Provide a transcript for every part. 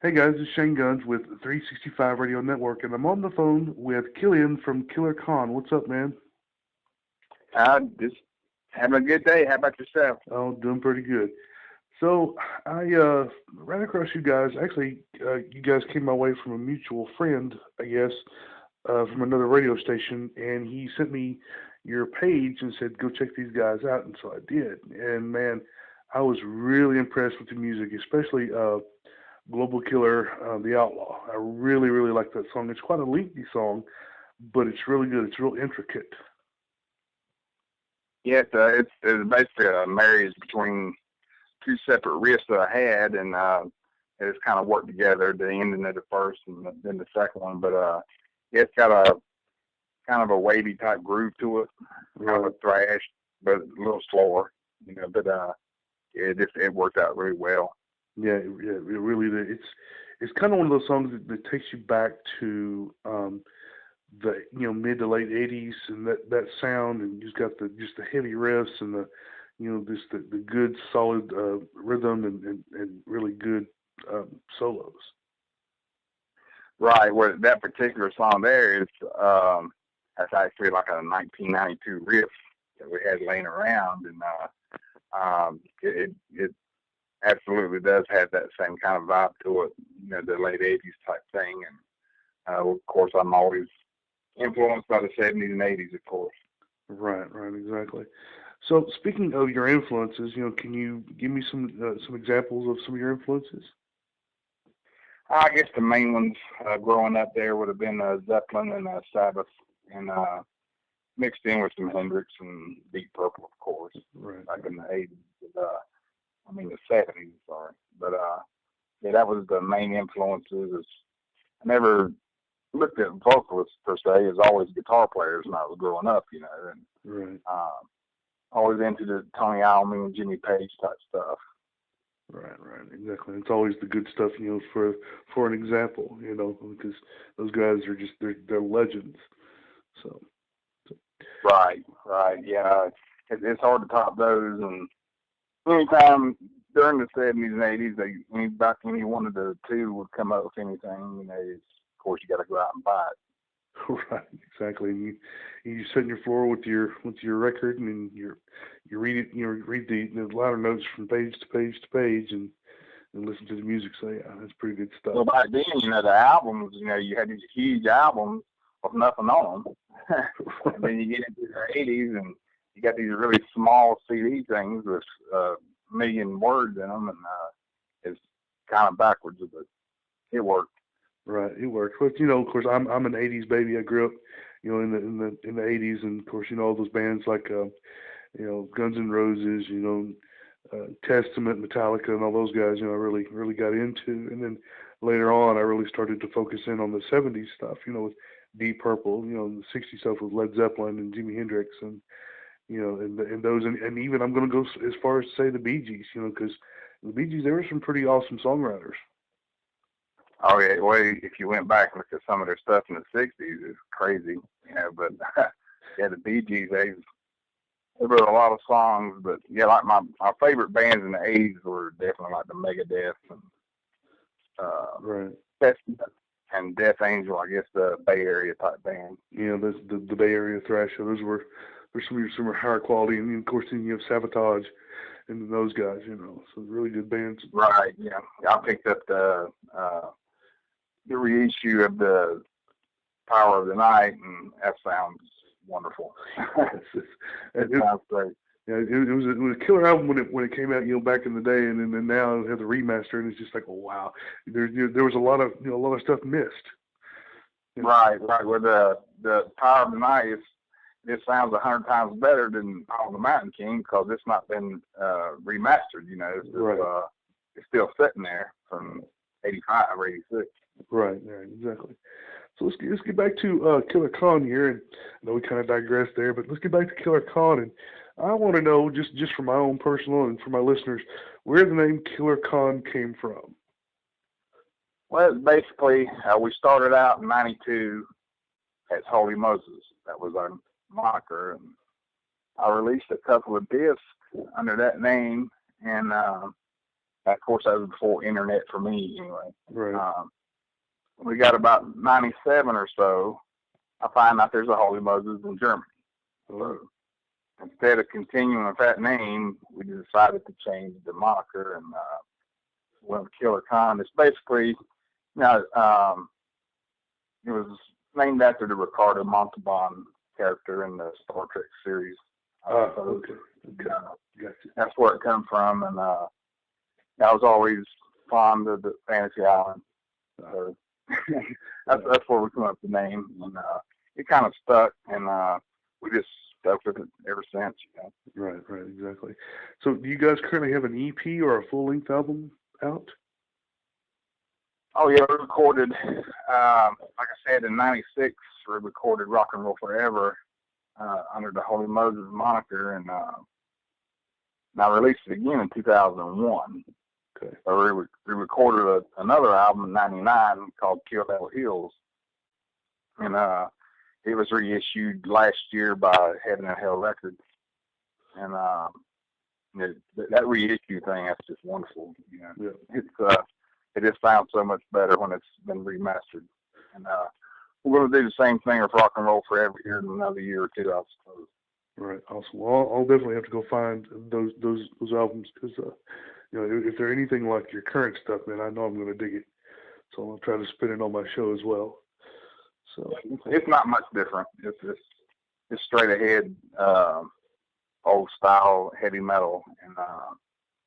Hey guys, it's Shane Guns with 365 Radio Network, and I'm on the phone with Killian from Killer Con. What's up, man? Just having a good day. How about yourself? Oh, doing pretty good. So I ran across you guys. Actually, you guys came my way from a mutual friend, I guess, from another radio station, and he sent me your page and said, "Go check these guys out." And so I did. And man, I was really impressed with the music, especially Global Killer, The Outlaw. I really, really like that song. It's quite a lengthy song, but it's really good. It's real intricate. Yes, it's basically a marriage between two separate riffs that I had, and it's kind of worked together. The ending of the first and then the second one, but it's got a kind of a wavy type groove to it, kind of a thrash, but a little slower, But it worked out really well. Yeah, it really did. It's kind of one of those songs that takes you back to the mid to late '80s, and that sound, and you've got the heavy riffs and just the good solid rhythm and really good solos. Right. Well, that particular song there is that's actually like a 1992 riff that we had laying around, and it absolutely does have that same kind of vibe to it, the late '80s type thing. And of course, I'm always influenced by the '70s and '80s, of course. Right, exactly. So, speaking of your influences, can you give me some examples of some of your influences? I guess the main ones growing up there would have been Zeppelin and Sabbath, and mixed in with some Hendrix and Deep Purple, of course, right, back in the '80s. The '70s, sorry. But yeah, that was the main influences. I never looked at vocalists per se, as always guitar players when I was growing up, and right. Always into the Tony Iommi and Jimmy Page type stuff. Right, exactly. It's always the good stuff, for an example, because those guys are just they're legends. So. Right, yeah. It's hard to top those, and anytime during the '70s and '80s, about any one of the two would come up with anything, of course you got to go out and buy it. Right, exactly. And you sit on your floor with your record, and you read it, read the liner notes from page to page to page, and listen to the music. So yeah, that's pretty good stuff. Well, back then, the albums, you had these huge albums with nothing on them, and then you get into the '80s, and you got these really small CD things with a million words in them, and it's kind of backwards, but it worked. Right, it works. But of course, I'm an '80s baby. I grew up, in the '80s, and of course, all those bands like, Guns N' Roses, Testament, Metallica, and all those guys. I really got into. And then later on, I really started to focus in on the '70s stuff. With Deep Purple, the '60s stuff with Led Zeppelin and Jimi Hendrix, and and those, and even I'm going to go as far as to say the Bee Gees. Because the Bee Gees, they were some pretty awesome songwriters. Oh yeah, well, if you went back and looked at some of their stuff in the '60s, it's crazy, But yeah, the Bee Gees, they wrote a lot of songs. But yeah, like my favorite bands in the '80s were definitely like the Megadeth and right, Testament and Death Angel. I guess the Bay Area type band. Yeah, the Bay Area thrash. Those were some higher quality, and of course then you have Sabotage and those guys. Some really good bands. Right. Yeah, I picked up the reissue of the Power of the Night, and that sounds wonderful. It sounds great. Yeah, it was a killer album when it came out, back in the day, and then now it has a remaster, and it's just like, oh wow, there was a lot of stuff missed. Right. With the Power of the Night, it sounds 100 times better than Power of the Mountain King because it's not been remastered. It's just, right. It's still sitting there from '85 or '86. Right, exactly. So let's get back to Killer Con here, and I know we kind of digressed there, but let's get back to Killer Con, and I want to know just for my own personal and for my listeners, where the name Killer Con came from. Well, basically, we started out in '92 as Holy Moses. That was our moniker, and I released a couple of discs under that name, and Of course, that was before internet for me, anyway. Right. We got about 97 or so. I find out there's a Holy Moses in Germany. Oh. So instead of continuing with that name, we decided to change the moniker and went with Killer Khan. It's basically, it was named after the Ricardo Montalban character in the Star Trek series. Okay. Gotcha. That's where it comes from, and I was always fond of the Fantasy Island. So that's where we come up with the name, and it kind of stuck, and we just stuck with it ever since. Right, exactly. So, do you guys currently have an EP or a full-length album out? Oh yeah, we recorded, like I said, in '96. We recorded "Rock and Roll Forever" under the Holy Moses moniker, and I released it again in 2001. Okay. So we recorded another album in '99 called "Kill Devil Hills," and it was reissued last year by Heaven and Hell Records, and that reissue thing, that's just wonderful. Yeah. It just sounds so much better when it's been remastered, and we're going to do the same thing with Rock and Roll Forever here in another year or two, I suppose. Right. Awesome. Well, I'll definitely have to go find those albums because if they're anything like your current stuff, man, I know I'm going to dig it. So I'll try to spin it on my show as well. So it's not much different. It's straight ahead, old style heavy metal, and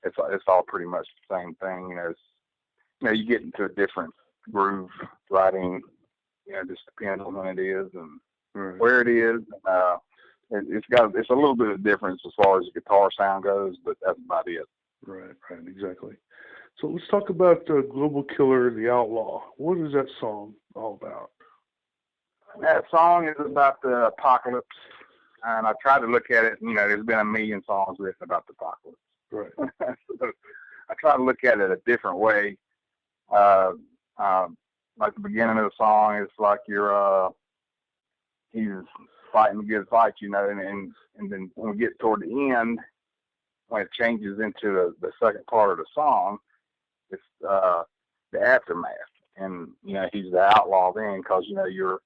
it's all pretty much the same thing. You get into a different groove writing. Just depends on when it is and where it is. It's a little bit of difference as far as the guitar sound goes, but that's about it. Right, exactly. So let's talk about Global Killer, the Outlaw. What is that song all about? That song is about the apocalypse, and I tried to look at it. There's been a million songs written about the apocalypse. Right. So I try to look at it a different way. Like the beginning of the song, it's like he's fighting a good fight, and then when we get toward the end, when it changes into the second part of the song, it's the aftermath, and he's the outlaw then, because your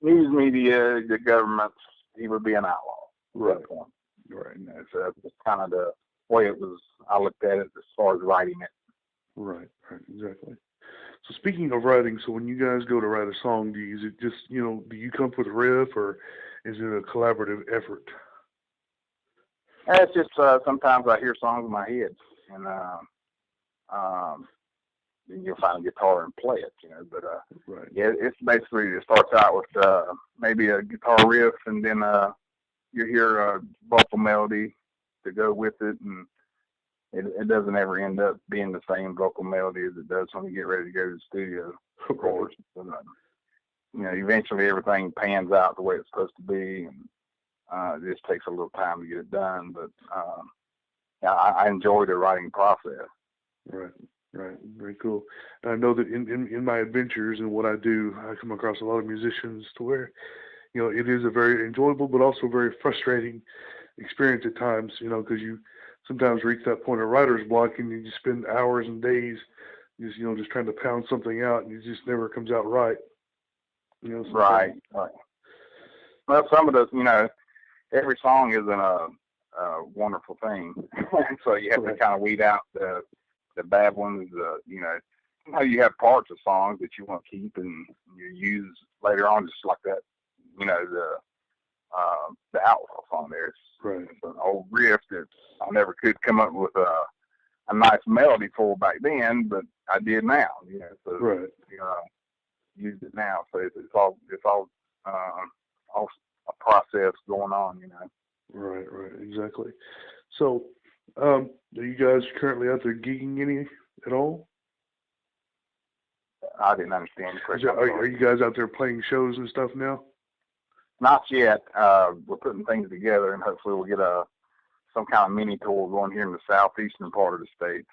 news media, the government, he would be an outlaw at that point. Right. So that's kind of the way it was. I looked at it as far as writing it. Right, exactly. So speaking of writing, so when you guys go to write a song, is it just, do you come up with a riff, or is it a collaborative effort? It's just sometimes I hear songs in my head, and you'll find a guitar and play it, But yeah, it's basically, it starts out with maybe a guitar riff, and then you hear a vocal melody to go with it, and it doesn't ever end up being the same vocal melody as it does when you get ready to go to the studio, of course. But, eventually everything pans out the way it's supposed to be, and it just takes a little time to get it done. But I enjoy the writing process. Right. Very cool. And I know that in my adventures and what I do, I come across a lot of musicians to where, it is a very enjoyable but also very frustrating experience at times, because you sometimes reach that point of writer's block, and you just spend hours and days just trying to pound something out, and it just never comes out right. Right. Well, some of the, every song isn't a wonderful thing, so you have to kind of weed out the bad ones. Somehow you have parts of songs that you want to keep and you use later on, just like that. The outlaw song there. It's an old riff that I never could come up with a nice melody for back then, but I did now. So use it now. So it's all a process going on. Right, exactly. So, are you guys currently out there gigging any at all? I didn't understand the question. Are you guys out there playing shows and stuff now? Not yet. We're putting things together, and hopefully we'll get some kind of mini tour going here in the southeastern part of the states.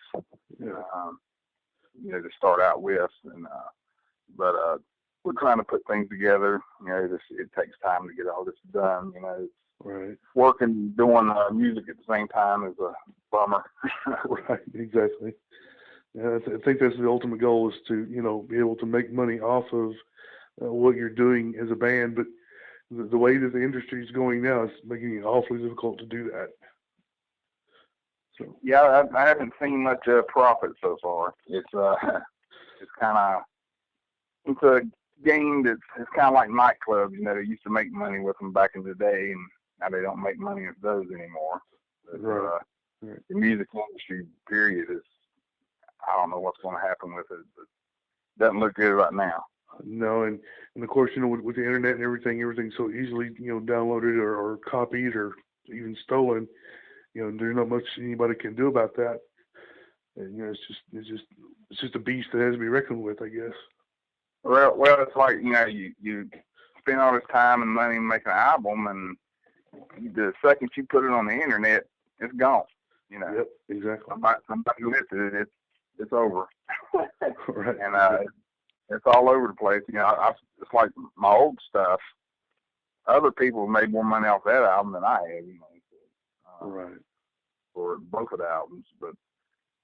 To start out with, and but we're trying to put things together. It takes time to get all this done. Working, doing music at the same time is a bummer. Right, exactly. And I think that's the ultimate goal is to, be able to make money off of what you're doing as a band. But the way that the industry is going now is making it awfully difficult to do that. So yeah, I haven't seen much profit so far. It's it's kind of it's a game that's it's kind of like nightclubs. They used to make money with them back in the day, and now they don't make money with those anymore. But, right. The music industry, period, is I don't know what's going to happen with it, but it doesn't look good right now. No, and of course, with the internet and everything's so easily, downloaded or copied or even stolen. There's not much anybody can do about that. And it's just a beast that has to be reckoned with, I guess. Well, it's like you spend all this time and money making an album, and the second you put it on the internet, it's gone. Yep, exactly. Somebody listed it, it's over. Right. And it's all over the place. It's like my old stuff. Other people made more money off that album than I have. Right. For both of the albums, but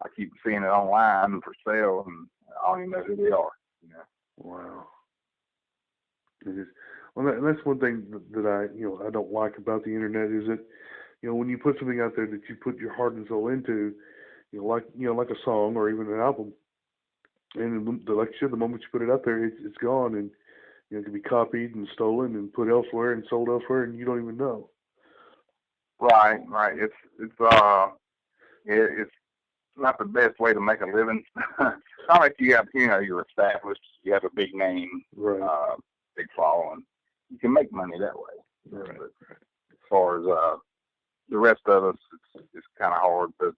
I keep seeing it online for sale, and I don't even know who they are. Wow. Well, that's one thing that I don't like about the internet is that, when you put something out there that you put your heart and soul into, like a song or even an album, and like you said, the moment you put it out there, it's gone, and it can be copied and stolen and put elsewhere and sold elsewhere, and you don't even know. Right. It's not the best way to make a living. Not like you have, you're established, you have a big name, right. Big following. You can make money that way. Right. But as far as the rest of us, it's kind of hard. But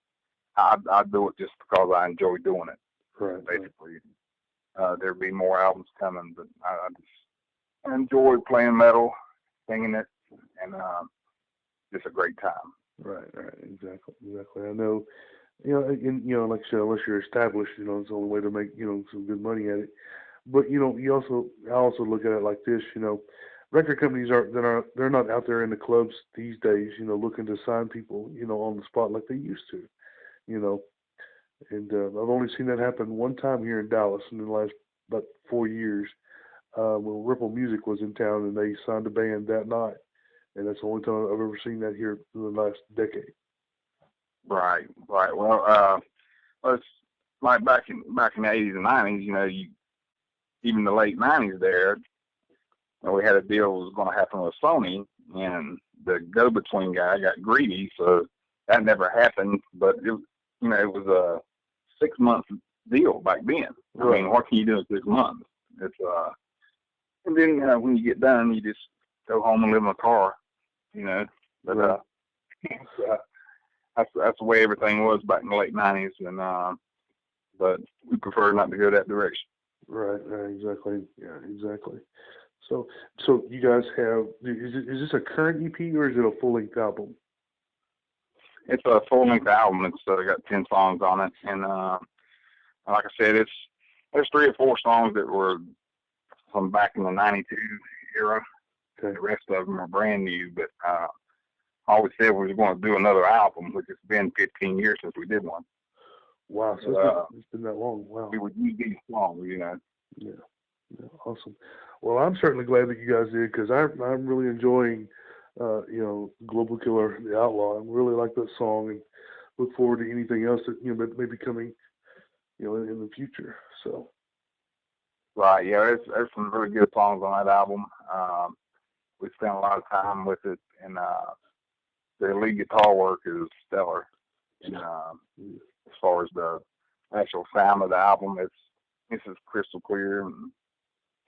I do it just because I enjoy doing it. Right. Basically, there'll be more albums coming, but I just enjoy playing metal, singing it, and just a great time. Right. Exactly. I know, and like I said, unless you're established, it's the only way to make, some good money at it. But, I also look at it like this, record companies they're not out there in the clubs these days, looking to sign people, on the spot like they used to, and I've only seen that happen one time here in Dallas in the last about 4 years, when Ripple Music was in town and they signed a band that night. And that's the only time I've ever seen that here in the last decade. Right. Well, it's like back in the 80s and 90s. Even the late 90s there, we had a deal that was going to happen with Sony, and the go-between guy got greedy, so that never happened. But it was a 6-month deal back then. Right. I mean, what can you do in 6 months? It's and then when you get done, you just go home and live in a car. But that's the way everything was back in the late 90s, and but we prefer not to go that direction. Right, exactly. Yeah, exactly. So you guys have is this a current EP or is it a full length album? It's a full length album. It's got 10 songs on it, and like I said, there's 3 or 4 songs that were from back in the '92 era. The rest of them are brand new, but I always said we were going to do another album, which has been 15 years since we did one. Wow, so it's been that long. Wow. We would use these songs, Yeah, awesome. Well, I'm certainly glad that you guys did because I'm really enjoying, Global Killer, The Outlaw. I really like that song and look forward to anything else that that may be coming, in the future. So. Right. Yeah, there's some really good songs on that album. We spent a lot of time with it, and the lead guitar work is stellar. And as far as the actual sound of the album, it's as crystal clear and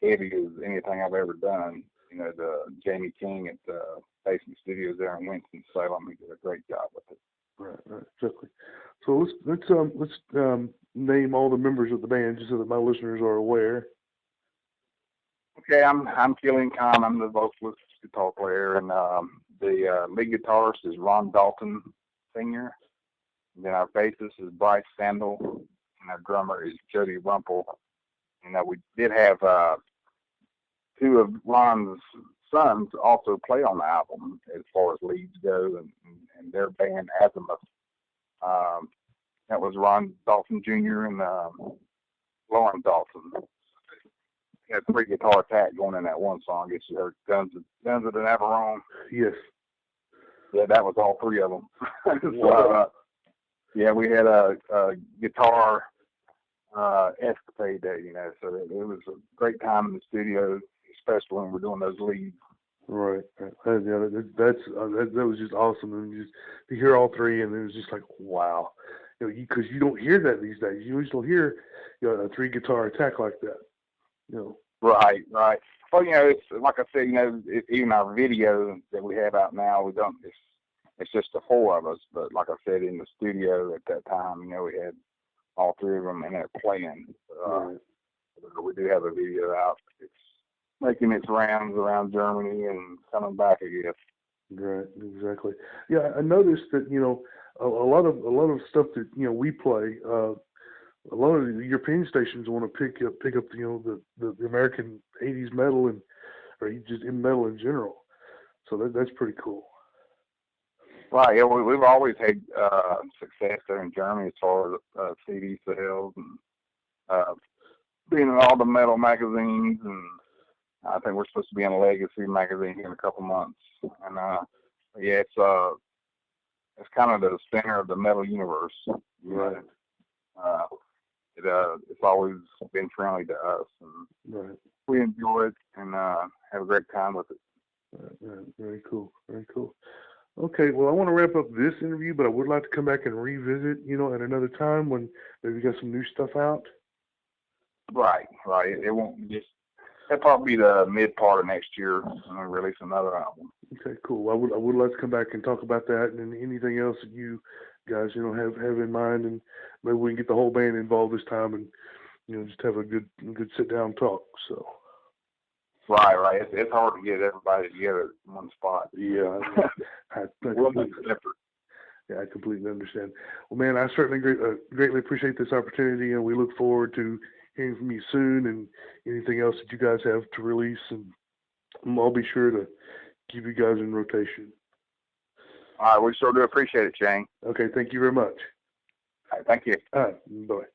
heavy as anything I've ever done. The Jamie King at the Basement Studios there in Winston-Salem, he did a great job with it. Right, exactly. So let's name all the members of the band just so that my listeners are aware. Okay, I'm Killian. I'm the vocalist, guitar player, and the lead guitarist is Ron Dalton, Sr. And then our bassist is Bryce Sandel, and our drummer is Jody Rumpel. We did have 2 of Ron's sons also play on the album as far as leads go, and their band Azimuth. That was Ron Dawson Jr. and Lauren Dawson. Had 3 guitar attack going in that one song. It's Guns of the Navarone. Yes. Yeah, that was all 3 of them. Wow. Yeah, we had a guitar escapade there, so it was a great time in the studio, especially when we're doing those leads. Right. Yeah, that was just awesome, and just to hear all 3, and it was just like, wow, because you don't hear that these days. You usually don't hear, a 3 guitar attack like that. Right. Well, it's like I said, even our video that we have out now, we don't. It's just the 4 of us. But like I said, in the studio at that time, we had all 3 of them in there playing. Right. We do have a video out. It's making its rounds around Germany and coming back, I guess. Right. Exactly. Yeah, I noticed that a lot of stuff that we play. A lot of the European stations want to pick up the American '80s metal or just in metal in general. So that's pretty cool. Right. Yeah, we've always had success there in Germany as far as CD sales and being in all the metal magazines, and I think we're supposed to be in a Legacy magazine in a couple months. And yeah, it's kind of the center of the metal universe. Right. It's always been friendly to us, and right. We enjoy it and have a great time with it. Right. Very cool. Very cool. Okay, well, I want to wrap up this interview, but I would like to come back and revisit, at another time when maybe we got some new stuff out. Right. It won't just. That'll probably be the mid part of next year when we release another album. Okay, cool. I would like to come back and talk about that and anything else that you guys, have in mind, and maybe we can get the whole band involved this time and, just have a good sit down talk. So. Right. It's hard to get everybody together in one spot. Yeah. I completely understand. Well, man, I certainly greatly appreciate this opportunity, and we look forward to hearing from you soon and anything else that you guys have to release, and I'll be sure to keep you guys in rotation. All right, we sure do appreciate it, Shane. Okay, thank you very much. All right, thank you. All right, bye.